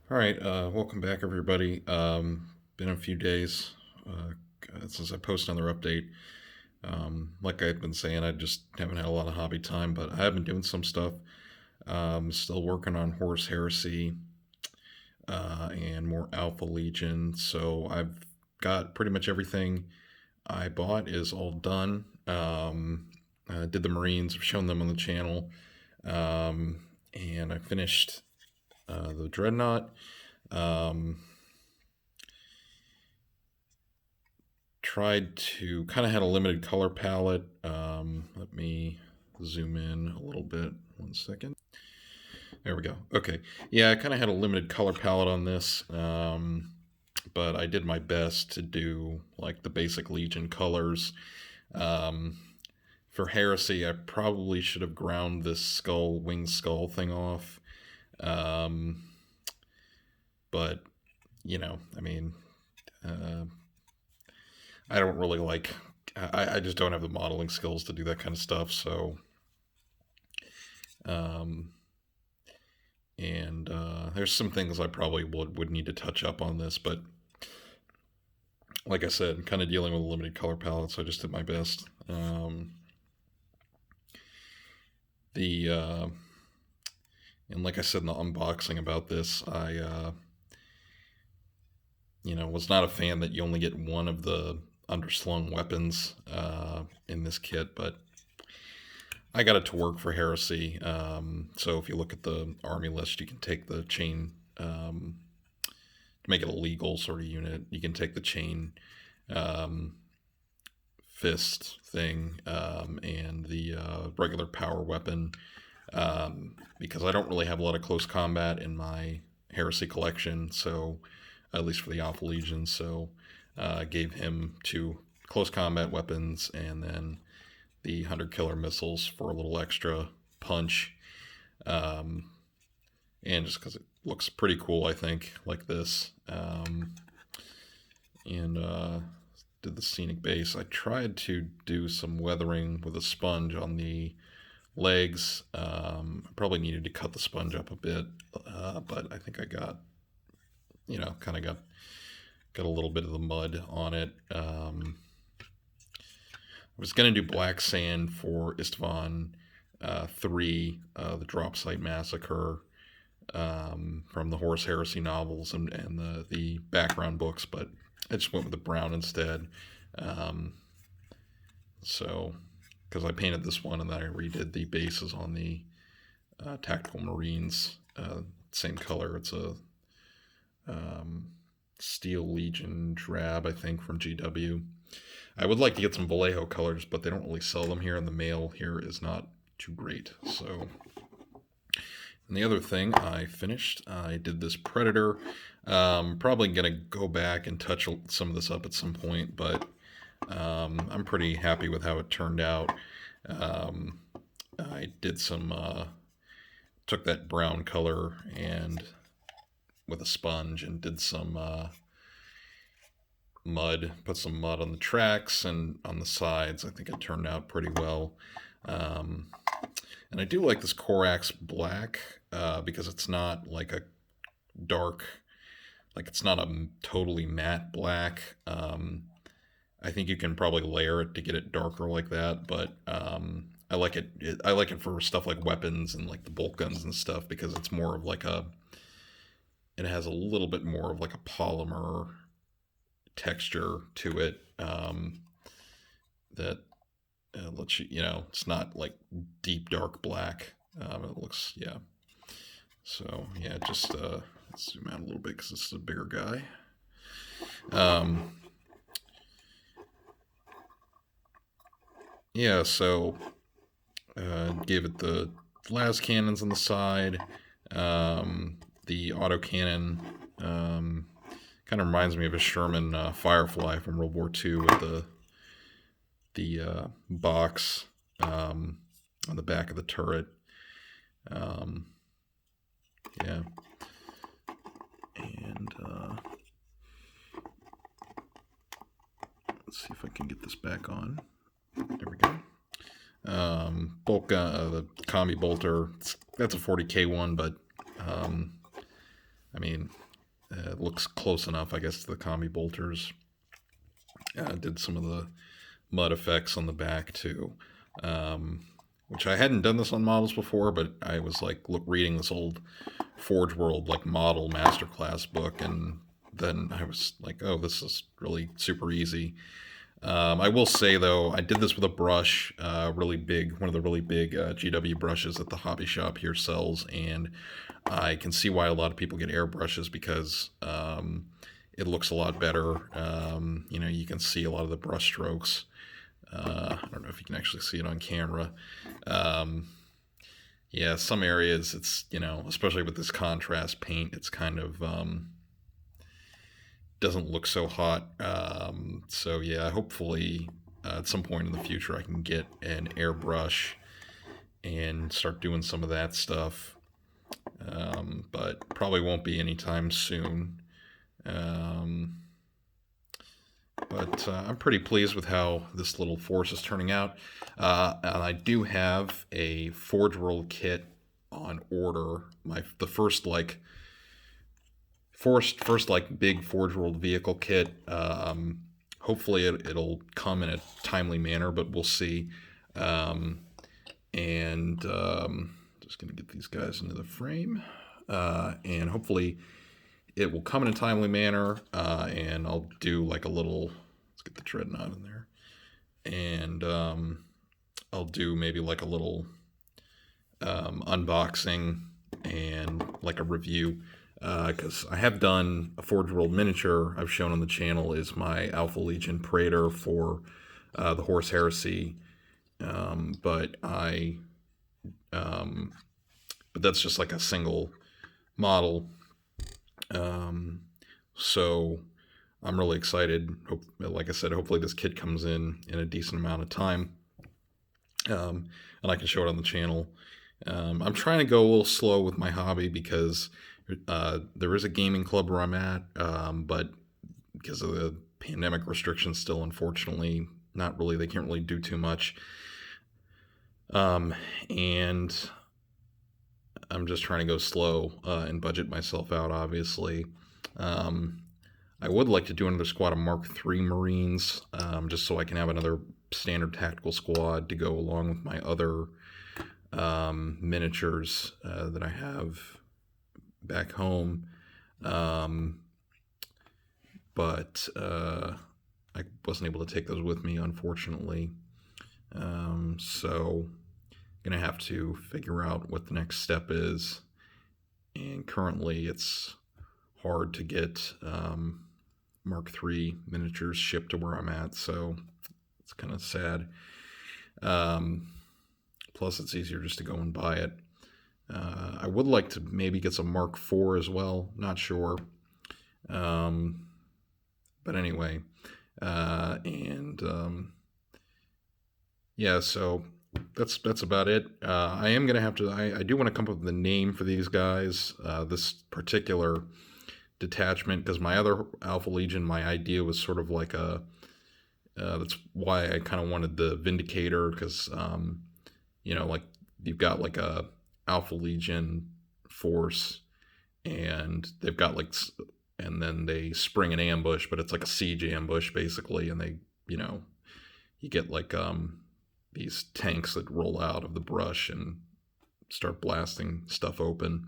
All right, welcome back, everybody. Been a few days since I posted another update. Like I've been saying, I just haven't had a lot of hobby time, but I have been doing some stuff. Still working on Horus Heresy and more Alpha Legion. So I've got pretty much everything I bought is all done. I did the Marines. I've shown them on the channel, and I finished the Dreadnought. Um, Tried to kind of had a limited color palette. Let me zoom in a little bit. 1 second. There we go. Okay. Yeah, I kind of had a limited color palette on this, but I did my best to do like the basic Legion colors. Um, for Heresy, I probably should have ground this wing skull thing off. Um, but, I mean, uh, I don't really like. I just don't have the modeling skills to do that kind of stuff. So, um, and there's some things I probably would need to touch up on this, but like I said, I'm kind of dealing with a limited color palette, so I just did my best. The and like I said in the unboxing about this, I was not a fan that you only get one of the underslung weapons in this kit, but I got it to work for Heresy. So if you look at the army list, you can take the chain to make it a legal sort of unit. You can take the chain um, fist thing and the regular power weapon because I don't really have a lot of close combat in my Heresy collection. So at least for the Alpha Legion, so I gave him 2 close combat weapons and then the 100 killer missiles for a little extra punch. Um, and just because it looks pretty cool, I think, like this. And did the scenic base. I tried to do some weathering with a sponge on the legs. Probably needed to cut the sponge up a bit, but I think I got, kind of got a little bit of the mud on it. I was going to do Black Sand for Istvan 3, the Drop Site Massacre from the Horus Heresy novels and the background books, but I just went with the brown instead. Um, so, because I painted this one and then I redid the bases on the Tactical Marines, same color. It's a Steel Legion drab, I think, from GW. I would like to get some Vallejo colors, but they don't really sell them here, and the mail here is not too great. So, and the other thing I finished, I did this Predator. Probably going to go back and touch some of this up at some point, but I'm pretty happy with how it turned out. I did some, took that brown color and with a sponge and did some mud, put some mud on the tracks and on the sides. I think it turned out pretty well. And I do like this Corax black because it's not like a dark, like it's not a totally matte black. I think you can probably layer it to get it darker like that, but I like it. I like it for stuff like weapons and like the bolt guns and stuff because it's more of like a. It has a little bit more of like a polymer texture to it that lets you, it's not like deep dark black. It looks, yeah. So yeah, just let's zoom out a little bit because this is a bigger guy. Yeah, so gave it the las cannons on the side, the autocannon. Kind of reminds me of a Sherman Firefly from World War II with the box on the back of the turret. Yeah, and let's see if I can get this back on. There we go. Bolt gun, the combi bolter. That's a 40K one, but I mean, it looks close enough, I guess, to the combi bolters. Did some of the mud effects on the back too, which I hadn't done this on models before, but I was like reading this old Forge World like model masterclass book, and then I was like, oh, this is really super easy. I will say though, I did this with a brush, really big, one of the really big GW brushes that the hobby shop here sells, and I can see why a lot of people get airbrushes because it looks a lot better. You know, you can see a lot of the brush strokes. I don't know if you can actually see it on camera. Yeah, some areas it's, you know, especially with this contrast paint, it's kind of doesn't look so hot. So yeah, hopefully at some point in the future I can get an airbrush and start doing some of that stuff. But probably won't be anytime soon. But I'm pretty pleased with how this little force is turning out. And I do have a Forge World kit on order. The first like big Forge World vehicle kit. Hopefully it'll come in a timely manner, but we'll see. Just gonna get these guys into the frame, and hopefully it will come in a timely manner, and I'll do like a little, let's get the dreadnought in there, and I'll do maybe like a little unboxing and like a review, because I have done a Forge World miniature I've shown on the channel is my Alpha Legion Praetor for the Horus Heresy, but that's just like a single model. So I'm really excited. Like I said, hopefully this kit comes in a decent amount of time, and I can show it on the channel. I'm trying to go a little slow with my hobby because there is a gaming club where I'm at, but because of the pandemic restrictions still, unfortunately, they can't really do too much. And I'm just trying to go slow and budget myself out, obviously. I would like to do another squad of Mark III Marines, just so I can have another standard tactical squad to go along with my other miniatures that I have back home. But I wasn't able to take those with me, unfortunately. So gonna have to figure out what the next step is, and currently it's hard to get Mark III miniatures shipped to where I'm at, so it's kind of sad. Plus it's easier just to go and buy it. I would like to maybe get some Mark IV as well, not sure. But anyway, yeah, so that's about it. I am gonna have to. I do want to come up with a name for these guys. This particular detachment, because my other Alpha Legion, my idea was sort of like a. That's why I kind of wanted the Vindicator, because you know, like you've got like a Alpha Legion force, and they've got like, and then they spring an ambush, but it's like a siege ambush basically, and they, you know, you get like these tanks that roll out of the brush and start blasting stuff open.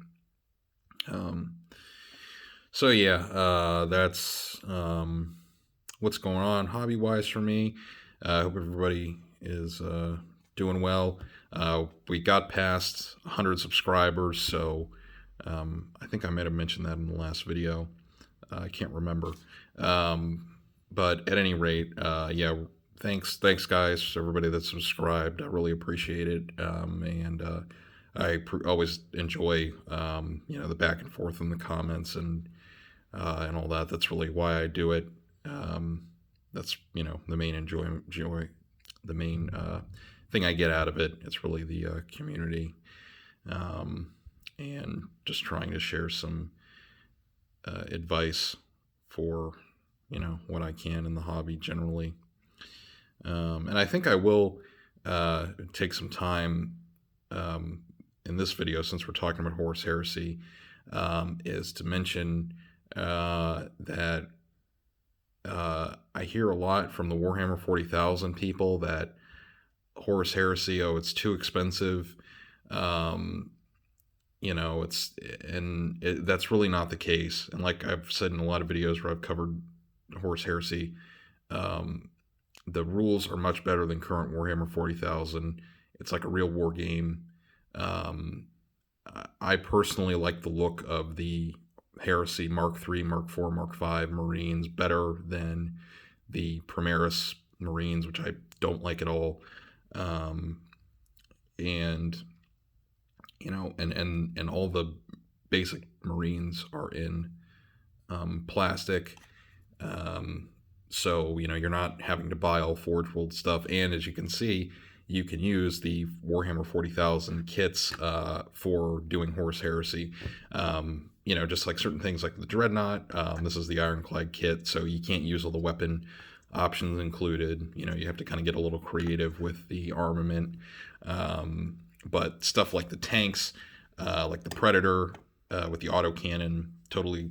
So yeah, that's what's going on hobby-wise for me. I hope everybody is doing well. We got past 100 subscribers, so I think I might have mentioned that in the last video. I can't remember. But at any rate, yeah, thanks guys, for everybody that subscribed. I really appreciate it. And I always enjoy, you know, the back and forth in the comments and all that. That's really why I do it. That's, you know, the main the main thing I get out of it. It's really the community, and just trying to share some advice for, you know, what I can in the hobby generally. And I think I will take some time in this video, since we're talking about Horus Heresy, is to mention that I hear a lot from the Warhammer 40,000 people that Horus Heresy, oh, it's too expensive. Um, that's really not the case. And like I've said in a lot of videos where I've covered Horus Heresy, um, the rules are much better than current Warhammer 40,000. It's like a real war game. Um, I personally like the look of the Heresy Mark III, Mark IV, Mark V Marines better than the Primaris Marines, which I don't like at all. Um, and and all the basic Marines are in plastic. Um, so you're not having to buy all Forge World stuff, and as you can see, you can use the Warhammer 40,000 kits for doing Horus Heresy. Just like certain things like the Dreadnought. This is the Ironclad kit, so you can't use all the weapon options included. You have to kind of get a little creative with the armament. But stuff like the tanks, like the Predator with the autocannon, totally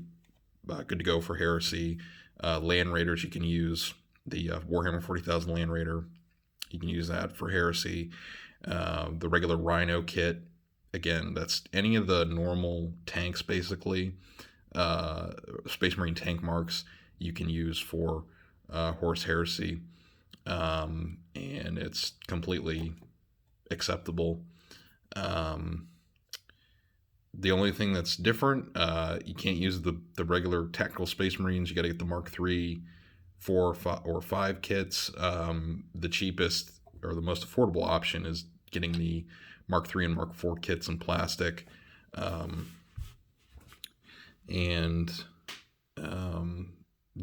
good to go for Heresy. Land Raiders, you can use the Warhammer 40,000 Land Raider. You can use that for Heresy. The regular Rhino kit, again, that's any of the normal tanks, basically. Space Marine tank marks you can use for Horus Heresy. And it's completely acceptable. The only thing that's different, you can't use the regular tactical Space Marines. You got to get the Mark III, 4, or 5 kits. The cheapest or the most affordable option is getting the Mark III and Mark IV kits in plastic, and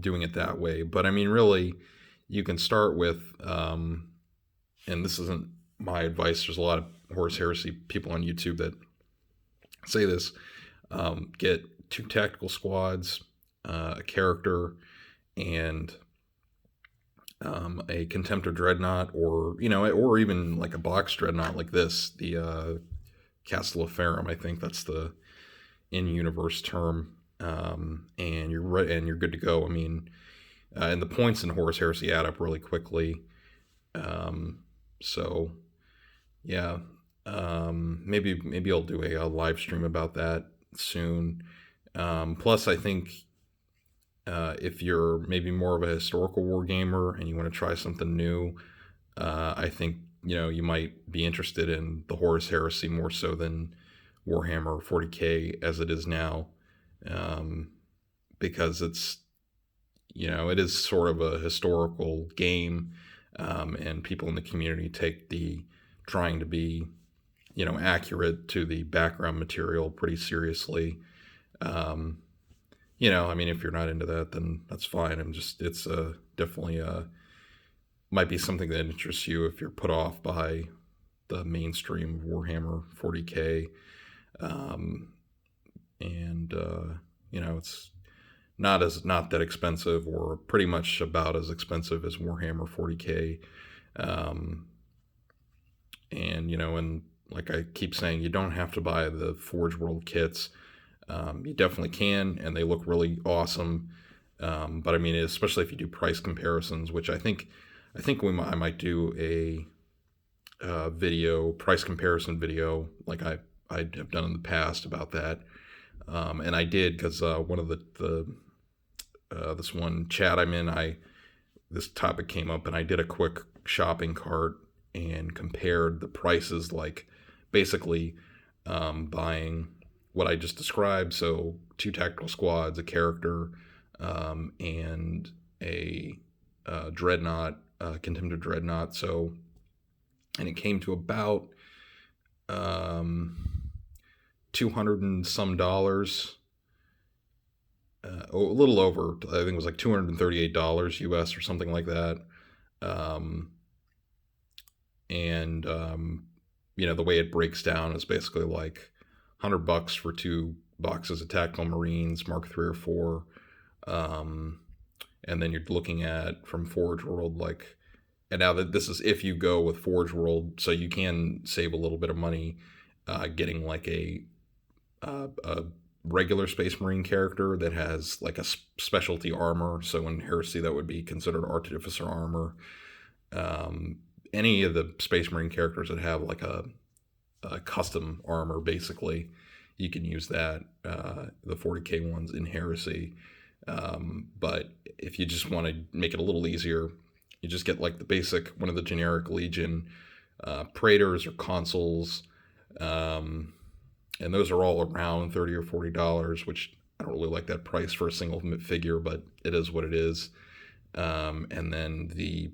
doing it that way. But I mean, really, you can start with, and this isn't my advice. There's a lot of Horus Heresy people on YouTube that say this. Get 2 tactical squads, a character, and a Contemptor Dreadnought, or even like a box Dreadnought like this, the Castle of Farum. I think that's the in-universe term. And you're good to go. I mean, and the points in Horus Heresy add up really quickly. So yeah, maybe I'll do a live stream about that soon. Plus, I think if you're maybe more of a historical war gamer and you want to try something new, I think you might be interested in the Horus Heresy more so than Warhammer 40K as it is now, because it's it is sort of a historical game, and people in the community take the trying to be accurate to the background material pretty seriously. I mean, if you're not into that, then that's fine. It's definitely might be something that interests you if you're put off by the mainstream Warhammer 40K. And it's not that expensive, or pretty much about as expensive as Warhammer 40K. And like I keep saying, you don't have to buy the Forge World kits. You definitely can, and they look really awesome. But I mean, especially if you do price comparisons, which I think I might do a price comparison video, like I have done in the past about that. And I did, because one of the this one chat I'm in, this topic came up, and I did a quick shopping cart and compared the prices, like basically buying what I just described. So 2 tactical squads, a character, and a dreadnought, Contemptor Dreadnought. And it came to about $200 and some dollars. A little over, I think it was like $238 US or something like that. The way it breaks down is basically like $100 for 2 boxes of tactical Marines, Mark III or 4. And then you're looking at, from Forge World, like, and now that this is if you go with Forge World, so you can save a little bit of money getting like a regular Space Marine character that has like a specialty armor. So in Heresy, that would be considered Artificer armor. Um, any of the Space Marine characters that have like a custom armor, basically, you can use that. The 40k ones in Heresy. But if you just want to make it a little easier, you just get like the basic, one of the generic Legion Praetors or Consuls. And those are all around $30 or $40, which I don't really like that price for a single figure, but it is what it is. And then the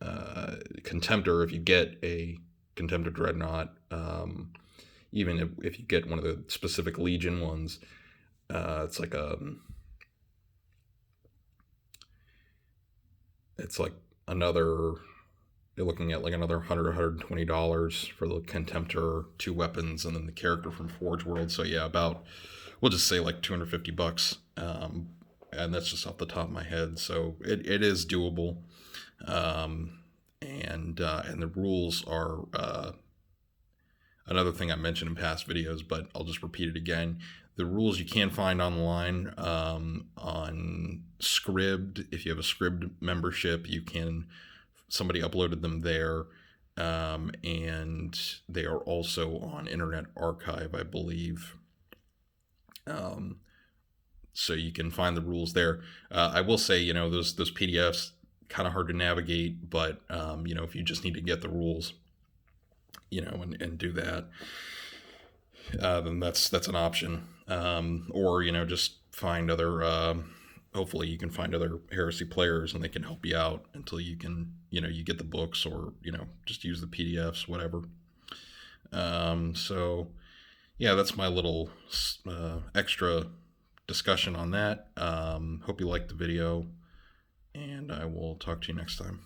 Contemptor, if you get a Contemptor Dreadnought, even if you get one of the specific Legion ones, it's like another, you're looking at like another $100, $120 for the Contemptor, 2 weapons, and then the character from Forge World. So yeah, about, we'll just say like $250. And that's just off the top of my head. So it is doable. And the rules are another thing I mentioned in past videos, but I'll just repeat it again. The rules you can find online on Scribd. If you have a Scribd membership, somebody uploaded them there, and they are also on Internet Archive, I believe. So you can find the rules there. I will say, those PDFs kind of hard to navigate, but if you just need to get the rules, and do that, then that's an option. Or just find other. Hopefully, you can find other Heresy players, and they can help you out until you can, you get the books, or just use the PDFs, whatever. So, yeah, that's my little extra discussion on that. Hope you liked the video, and I will talk to you next time.